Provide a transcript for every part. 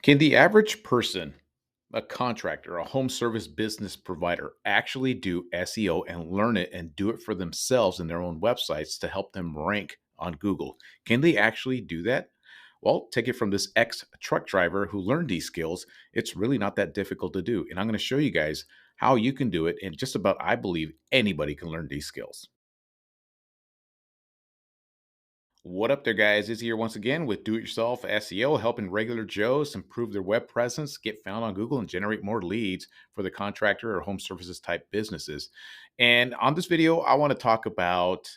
Can the average person, a contractor, a home service business provider, actually do SEO and learn it and do it for themselves in their own websites to help them rank on Google? Can they actually do that? Well, take it from this ex truck driver who learned these skills. It's really not that difficult to do. And I'm going to show you guys how you can do it. And just about, I believe anybody can learn these skills. What up there, guys? Is here once again with Do It Yourself SEO, helping regular Joes improve their web presence, get found on Google, and generate more leads for the contractor or home services type businesses. And on this video, I want to talk about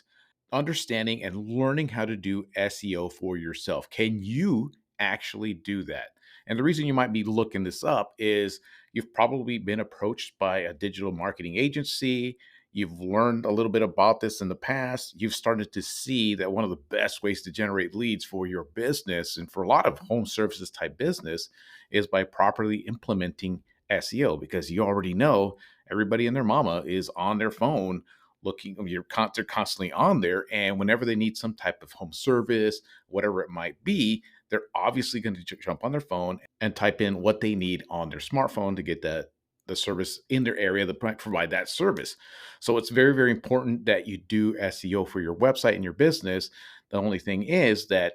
understanding and learning how to do SEO for yourself. Can you actually do that? And the reason you might be looking this up is you've probably been approached by a digital marketing agency. You've learned a little bit about this in the past. You've started to see that one of the best ways to generate leads for your business and for a lot of home services type business is by properly implementing SEO, because you already know everybody and their mama is on their phone looking. They're constantly on there, and whenever they need some type of home service, whatever it might be, they're obviously going to jump on their phone and type in what they need on their smartphone to get the service in their area that might provide that service. So it's very, very important that you do SEO for your website and your business. The only thing is that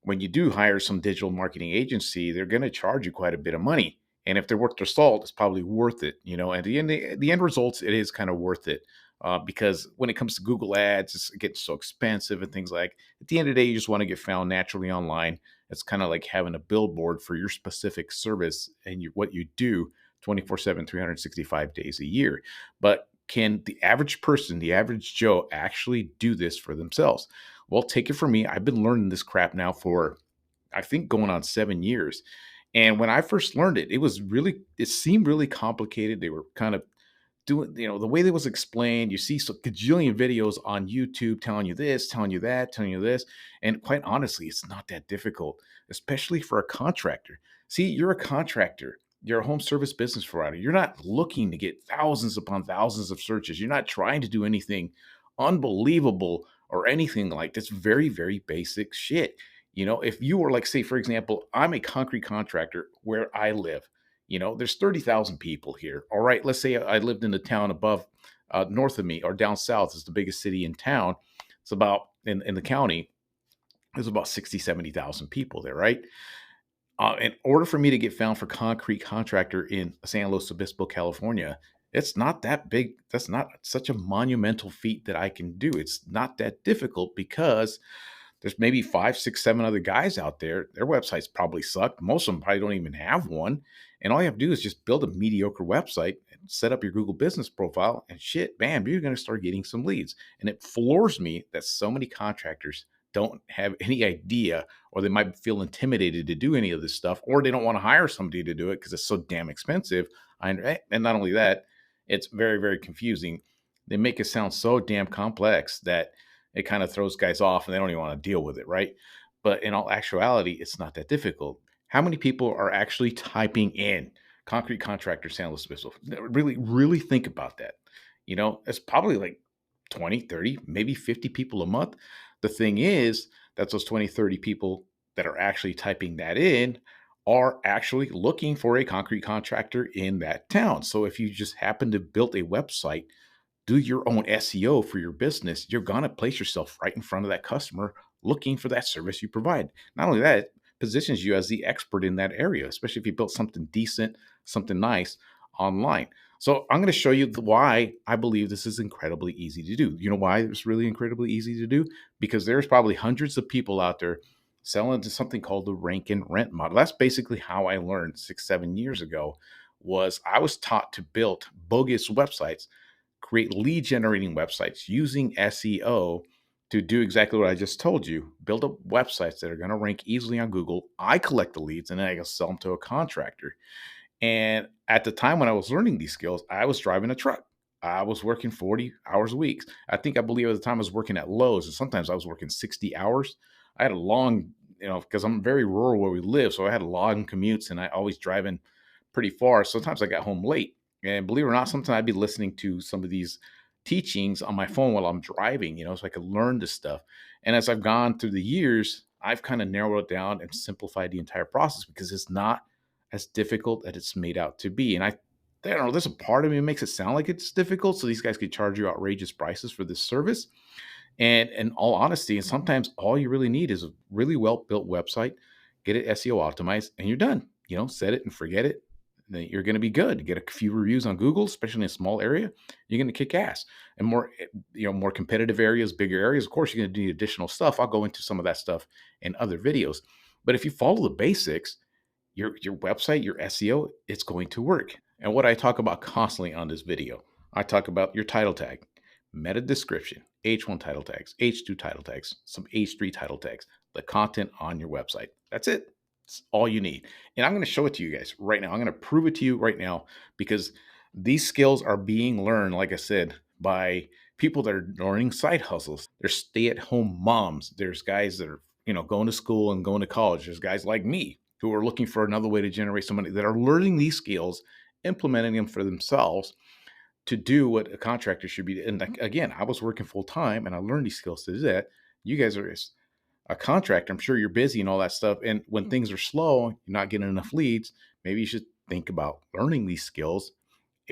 when you do hire some digital marketing agency, they're going to charge you quite a bit of money. And if they're worth their salt, it's probably worth it, And the end results, it is kind of worth it. Because when it comes to Google ads, it gets so expensive and things like. At the end of the day, you just want to get found naturally online. It's kind of like having a billboard for your specific service and what you do 24/7, 365 days a year. But can the average person, the average Joe, actually do this for themselves? Well, take it from me. I've been learning this crap now for, I think, going on 7 years. And when I first learned it, it seemed really complicated. They were kind of doing, the way that was explained. You see so gajillion videos on YouTube telling you this, telling you that, telling you this. And quite honestly, it's not that difficult, especially for a contractor. See, you're a contractor. You're a home service business provider. You're not looking to get thousands upon thousands of searches. You're not trying to do anything unbelievable or anything like that's very, very basic shit. If you were like, say, for example, I'm a concrete contractor where I live. There's 30,000 people here. All right, let's say I lived in the town above, north of me, or down south is the biggest city in town. It's about in the county. There's about 60, 70,000 people there, right? In order for me to get found for concrete contractor in San Luis Obispo, California, it's not that big. That's not such a monumental feat that I can do. It's not that difficult because there's maybe five, six, seven other guys out there. Their websites probably suck. Most of them probably don't even have one. And all you have to do is just build a mediocre website and set up your Google business profile and shit, bam, you're going to start getting some leads. And it floors me that so many contractors don't have any idea, or they might feel intimidated to do any of this stuff, or they don't want to hire somebody to do it because it's so damn expensive. And not only that, it's very, very confusing. They make it sound so damn complex that it kind of throws guys off and they don't even want to deal with it, right? But in all actuality, it's not that difficult. How many people are actually typing in concrete contractor San Luis Obispo? Really, really think about that. It's probably like 20, 30, maybe 50 people a month. The thing is that those 20, 30 people that are actually typing that in are actually looking for a concrete contractor in that town. So if you just happen to build a website, do your own SEO for your business, you're going to place yourself right in front of that customer looking for that service you provide. Not only that, it positions you as the expert in that area, especially if you built something decent, something nice online. So I'm going to show you why I believe this is incredibly easy to do. You know why it's really incredibly easy to do? Because there's probably hundreds of people out there selling to something called the rank and rent model. That's basically how I learned 6, 7 years ago. Was I was taught to build bogus websites, create lead generating websites using SEO to do exactly what I just told you. Build up websites that are going to rank easily on Google. I collect the leads and then I can sell them to a contractor. And at the time when I was learning these skills, I was driving a truck. I was working 40 hours a week. I believe at the time I was working at Lowe's, and sometimes I was working 60 hours. I had a long, because I'm very rural where we live. So I had long commutes and I always driving pretty far. Sometimes I got home late. And believe it or not, sometimes I'd be listening to some of these teachings on my phone while I'm driving, so I could learn this stuff. And as I've gone through the years, I've kind of narrowed it down and simplified the entire process because it's not as difficult as it's made out to be. And I don't know, there's a part of me that makes it sound like it's difficult. So these guys could charge you outrageous prices for this service. And in all honesty, and sometimes all you really need is a really well built website, get it SEO optimized, and you're done. Set it and forget it. Then you're going to be good. Get a few reviews on Google, especially in a small area, you're going to kick ass. And more competitive areas, bigger areas, of course, you're going to need additional stuff. I'll go into some of that stuff in other videos. But if you follow the basics, your website, your SEO, it's going to work. And what I talk about constantly on this video, I talk about your title tag, meta description, H1 title tags, H2 title tags, some H3 title tags, the content on your website. That's it. It's all you need. And I'm going to show it to you guys right now. I'm going to prove it to you right now because these skills are being learned, like I said, by people that are learning side hustles. There's stay-at-home moms. There's guys that are, going to school and going to college. There's guys like me who are looking for another way to generate some money that are learning these skills, implementing them for themselves to do what a contractor should be. And again, I was working full time and I learned these skills to do that. You guys are a contractor. I'm sure you're busy and all that stuff. And when things are slow, you're not getting enough leads. Maybe you should think about learning these skills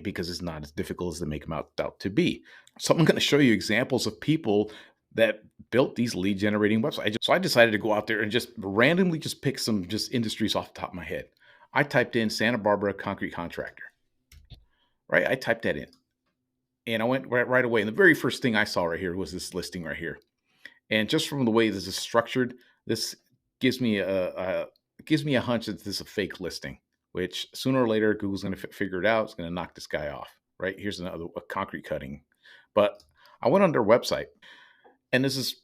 because it's not as difficult as they make them out to be. So I'm going to show you examples of people that built these lead generating websites. So I decided to go out there and just randomly just pick some just industries off the top of my head. I typed in Santa Barbara concrete contractor, right? I typed that in and I went right away. And the very first thing I saw right here was this listing right here. And just from the way this is structured, this gives me a hunch that this is a fake listing, which sooner or later Google's going to figure it out. It's going to knock this guy off, right? Here's a concrete cutting. But I went on their website, and there's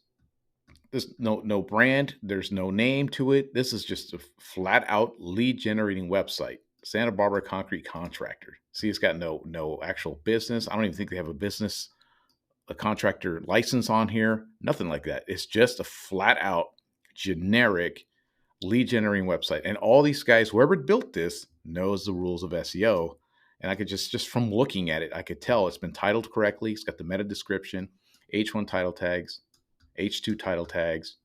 no brand, there's no name to it. This is just a flat out lead generating website. Santa Barbara concrete contractor. See, it's got no actual business. I don't even think they have a contractor license on here, nothing like that. It's just a flat out generic lead generating website. And all these guys, whoever built this, knows the rules of SEO. And I could just from looking at it, I could tell it's been titled correctly. It's got the meta description, H1 title tags, H2 title tags,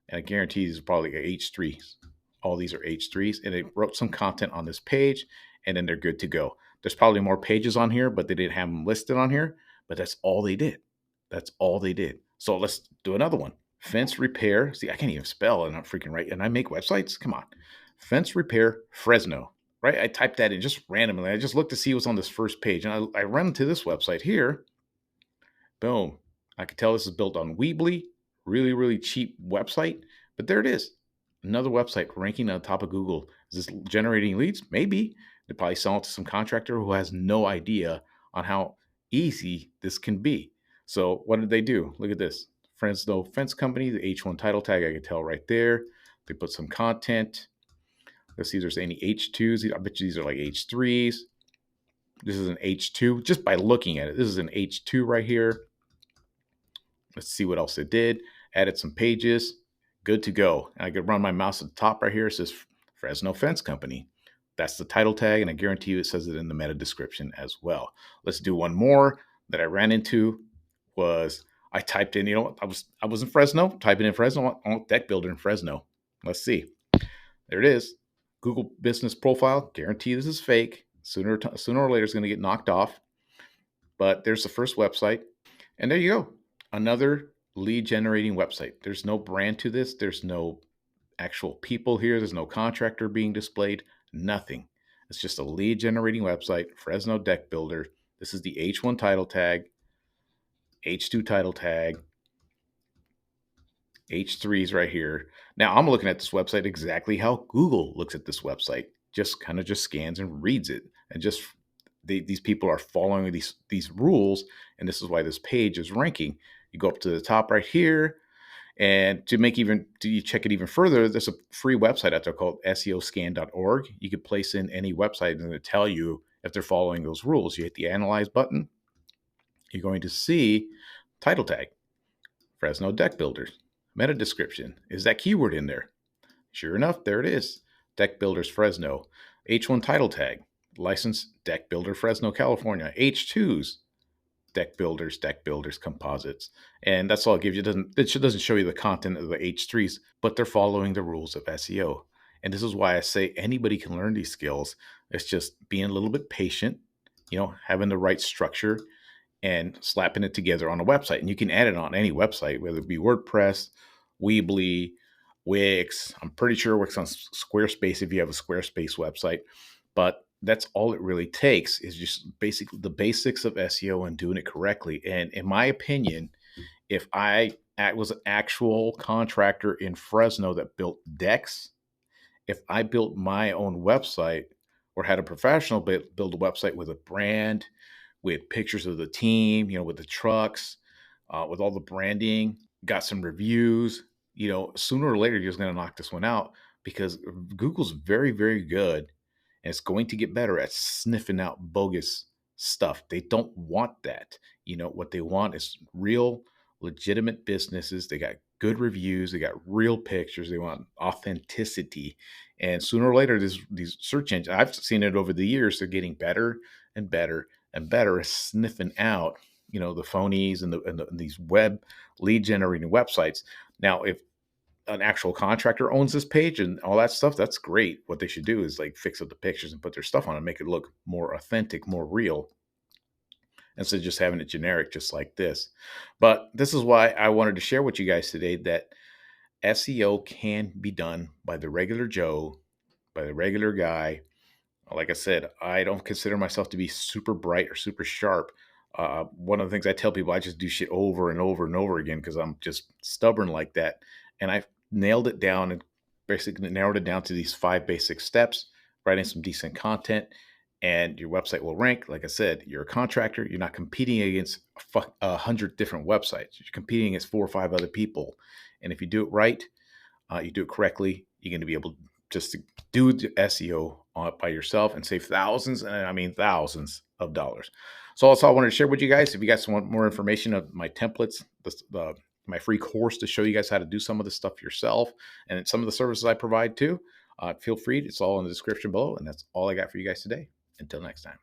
and I guarantee these are probably H3s. All these are H3s, and they wrote some content on this page, and then they're good to go. There's probably more pages on here, but they didn't have them listed on here. But that's all they did. That's all they did. So let's do another one. Fence repair. See, I can't even spell and I'm freaking right. And I make websites. Come on. Fence repair Fresno. Right? I typed that in just randomly. I just looked to see what's on this first page. And I run to this website here. Boom. I could tell this is built on Weebly. Really, really cheap website. But there it is. Another website ranking on top of Google. Is this generating leads? Maybe. They probably sell it to some contractor who has no idea on how easy this can be. So what did they do? Look at this. Fresno Fence Company, the H1 title tag, I can tell right there. They put some content. Let's see if there's any H2s. I bet you these are like H3s. This is an H2 just by looking at it. This is an H2 right here. Let's see what else they did. Added some pages. Good to go. And I could run my mouse at the top right here. It says Fresno Fence Company. That's the title tag, and I guarantee you it says it in the meta description as well. Let's do one more that I ran into. I typed in, I was in Fresno, typing in Fresno, deck builder in Fresno. Let's see. There it is. Google business profile. Guarantee this is fake. Sooner or later it's going to get knocked off. But there's the first website. And there you go. Another lead generating website. There's no brand to this. There's no actual people here. There's no contractor being displayed. Nothing. It's just a lead generating website. Fresno deck builder. This is the H1 title tag. H2 title tag, H3s right here. Now I'm looking at this website exactly how Google looks at this website. Just kind of just scans and reads it. And just these people are following these rules. And this is why this page is ranking. You go up to the top right here. And to you check it even further, there's a free website out there called SEOscan.org. You could place in any website and it'll tell you if they're following those rules. You hit the analyze button. You're going to see title tag, Fresno deck builders, meta description. Is that keyword in there? Sure enough, there it is. Deck builders Fresno. H1 title tag, license deck builder Fresno, California. H2s, deck builders composites. And that's all it gives you. It doesn't show you the content of the H3s, but they're following the rules of SEO. And this is why I say anybody can learn these skills. It's just being a little bit patient, having the right structure and slapping it together on a website. And you can add it on any website, whether it be WordPress, Weebly, Wix. I'm pretty sure Wix on Squarespace if you have a Squarespace website. But that's all it really takes is just basically the basics of SEO and doing it correctly. And in my opinion, if I was an actual contractor in Fresno that built decks, if I built my own website or had a professional build a website with a brand, with pictures of the team, with the trucks, with all the branding, got some reviews, sooner or later, you're just going to knock this one out because Google's very, very good and it's going to get better at sniffing out bogus stuff. They don't want that. What they want is real, legitimate businesses. They got good reviews. They got real pictures. They want authenticity. And sooner or later, these search engines, I've seen it over the years, they're getting better and better and better at sniffing out, the phonies and these web lead generating websites. Now, if an actual contractor owns this page and all that stuff, that's great. What they should do is like fix up the pictures and put their stuff on it, make it look more authentic, more real, instead of just having it generic, just like this. But this is why I wanted to share with you guys today that SEO can be done by the regular Joe, by the regular guy. Like I said, I don't consider myself to be super bright or super sharp. One of the things I tell people, I just do shit over and over and over again because I'm just stubborn like that. And I've nailed it down and basically narrowed it down to these 5 basic steps, writing some decent content, and your website will rank. Like I said, you're a contractor. You're not competing against 100 different websites. You're competing against 4 or 5 other people. And if you do it right, you do it correctly, you're going to be able just to do the SEO by yourself and save thousands, and I mean thousands of dollars. So that's all I wanted to share with you guys. If you guys want more information of my templates, my free course to show you guys how to do some of this stuff yourself, and some of the services I provide too, feel free. It's all in the description below. And that's all I got for you guys today. Until next time.